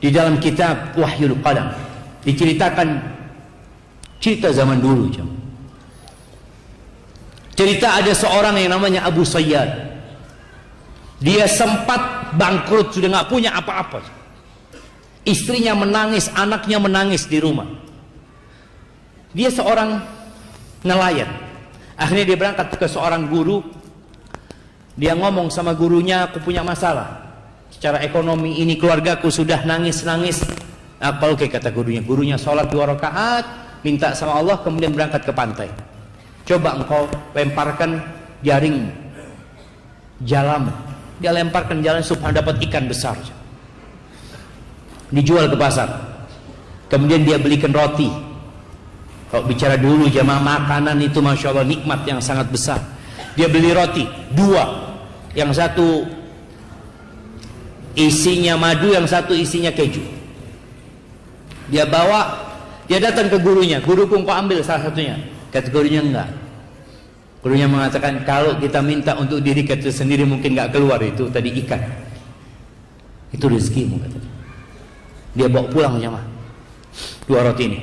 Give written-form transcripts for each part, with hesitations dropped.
Di dalam kitab Wahyul Qalam diceritakan cerita zaman dulu. Cerita ada seorang yang namanya Abu Sayyad. Dia sempat bangkrut, sudah nggak punya apa-apa. Istrinya menangis, anaknya menangis di rumah. Dia seorang nelayan. Akhirnya dia berangkat ke seorang guru. Dia ngomong sama gurunya, aku punya masalah secara ekonomi ini, keluargaku sudah nangis-nangis. Apa oke, kata gurunya. Gurunya sholat 2 rakaat, minta sama Allah, kemudian berangkat ke pantai. Coba engkau lemparkan jaring jalam. Dia lemparkan jalan supaya dapat ikan besar. Dijual ke pasar. Kemudian dia belikan roti. Kalau bicara dulu jamaah, makanan itu masya Allah nikmat yang sangat besar. Dia beli roti 2, yang satu isinya madu, yang satu isinya keju. Dia bawa, dia datang ke gurunya. Guruku, engkau ambil salah satunya. Kata gurunya, enggak. Gurunya mengatakan, kalau kita minta untuk diri kita sendiri mungkin enggak keluar, itu tadi ikan. Itu rezekimu, kata dia. Dia bawa pulang jamaah 2 roti ini.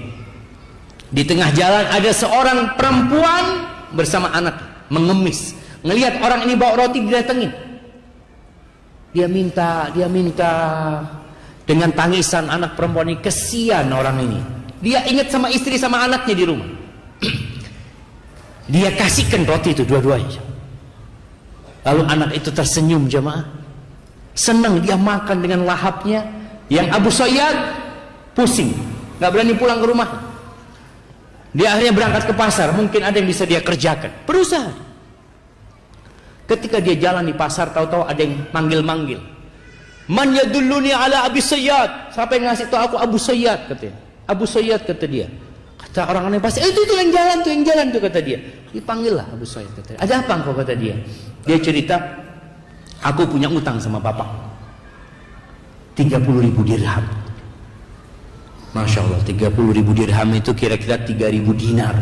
Di tengah jalan ada seorang perempuan bersama anak mengemis. Ngelihat orang ini bawa roti, didatengin. Dia minta dengan tangisan anak perempuan ini. Kesian orang ini. Dia ingat sama istri sama anaknya di rumah. Dia kasihkan roti itu dua-duanya. Lalu anak itu tersenyum jamaah. Senang dia makan dengan lahapnya. Yang Abu Sayyad pusing, nggak berani pulang ke rumah. Dia akhirnya berangkat ke pasar. Mungkin ada yang bisa dia kerjakan. Berusaha. Ketika dia jalan di pasar, tahu-tahu ada yang manggil-manggil. Man yadulluni ala Abi Sayyad. Siapa yang ngasih tahu aku Abu Sayyad, katanya. Abu Sayyad, kata dia. Kata orang aneh pasti, itu yang jalan tuh, kata dia. Dipanggil lah Abu Sayyad, kata dia. Ada apa engkau, kata dia. Dia cerita, aku punya utang sama bapak 30.000 dirham. Masya Allah, 30.000 dirham itu kira-kira 3.000 dinar.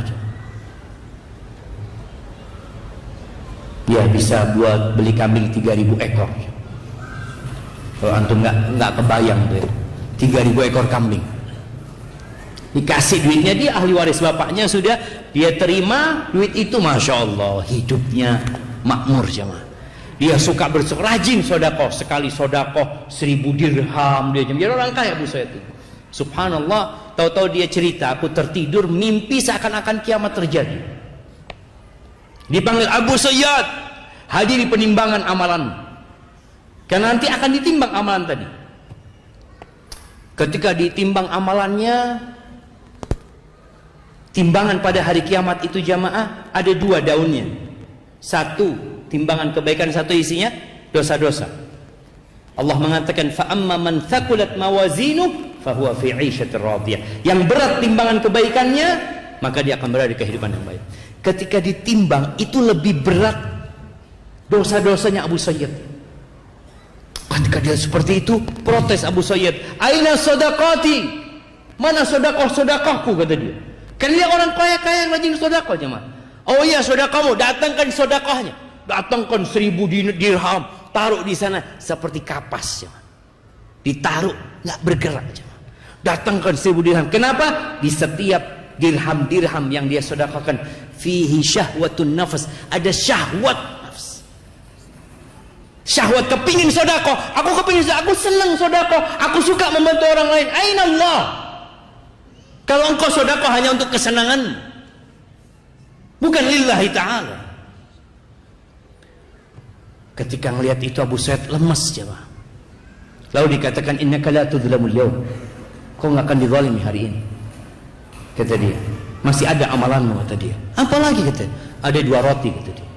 Dia bisa buat beli kambing 3.000 ekor. Kalau antum nggak kebayang tuh, 3.000 ekor kambing. Dikasih duitnya, dia ahli waris bapaknya sudah, dia terima duit itu, masya Allah, hidupnya makmur jemaah. Dia suka rajin sodakoh, sekali sodakoh 1.000 dirham dia jadi orang kaya Abu Sayyad itu. Subhanallah, tahu-tahu dia cerita, aku tertidur mimpi seakan-akan kiamat terjadi. Dipanggil Abu Sayyad, hadiri penimbangan amalan. Karena nanti akan ditimbang amalan tadi. Ketika ditimbang amalannya, timbangan pada hari kiamat itu jamaah ada 2 daunnya. Satu timbangan kebaikan, satu isinya dosa-dosa. Allah mengatakan fa amma man thaqulat mawazinu fahuwa fi 'ishatir radiyah. Yang berat timbangan kebaikannya, maka dia akan berada di kehidupan yang baik. Ketika ditimbang itu lebih berat dosa-dosanya Abu Sayyad. Ketika dia seperti itu, protes Abu Sayyad, "Aina shadaqati?" Mana sedekah-sedekahku, kata dia. Kan dia orang kaya-kaya yang rajin sedekah jemaah. Oh iya, sedekahmu, datangkan sedekahnya. Datangkan 1.000 dirham, taruh di sana seperti kapas jemaah. Ditaruh, nggak bergerak jemaah. Datangkan 1.000 dirham. Kenapa? Di setiap dirham-dirham yang dia sedekahkan, fihi syahwatun nafas, ada syahwat nafs. Syahwat kepingin sedekah, aku kepingin sedekah, aku senang sedekah, aku suka membantu orang lain. Aina Allah? Kalau engkau sedekah hanya untuk kesenangan, bukan lillahi ta'ala. Ketika melihat itu Abu Sayyad lemas jemaah. Lalu dikatakan, innaka la tudzlamul yaum. Kau nggak akan dizalimi hari ini. Kata dia, masih ada amalanmu, kata dia. Apalagi, kata dia, ada 2 roti, kata dia.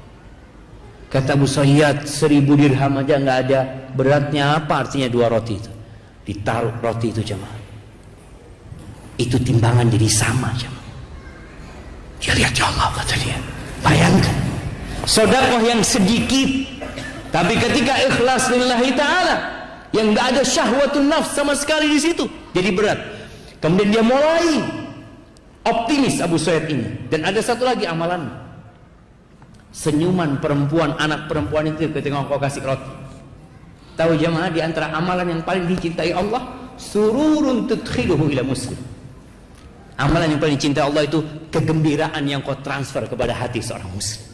Kata Abu Sayyad, 1.000 dirham aja nggak ada, beratnya apa artinya 2 roti itu? Ditaruh roti itu jemaah. Itu timbangan jadi sama jemaah. Dia lihat, ya Allah, kata dia, bayangkan sedekah yang sedikit, tapi ketika ikhlas lillahi ta'ala, yang nggak ada syahwatun nafs sama sekali di situ, jadi berat. Kemudian dia mulai optimis Abu Sayyad ini. Dan ada satu lagi amalan, senyuman perempuan, anak perempuan itu ketika engkau kasih roti. Tahu jemaah, di antara amalan yang paling dicintai Allah, sururun tudkhiluhu ila muslim. Amalan yang paling cinta Allah itu kegembiraan yang kau transfer kepada hati seorang muslim.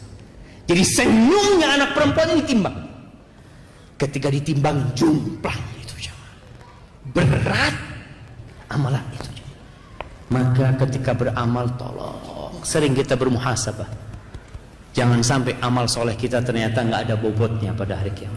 Jadi senyumnya anak perempuan ini ditimbang. Ketika ditimbang jumplang itu jemaah. Berat amalan itu jemaah. Maka ketika beramal tolong sering kita bermuhasabah. Jangan sampai amal soleh kita ternyata nggak ada bobotnya pada hari kiamat.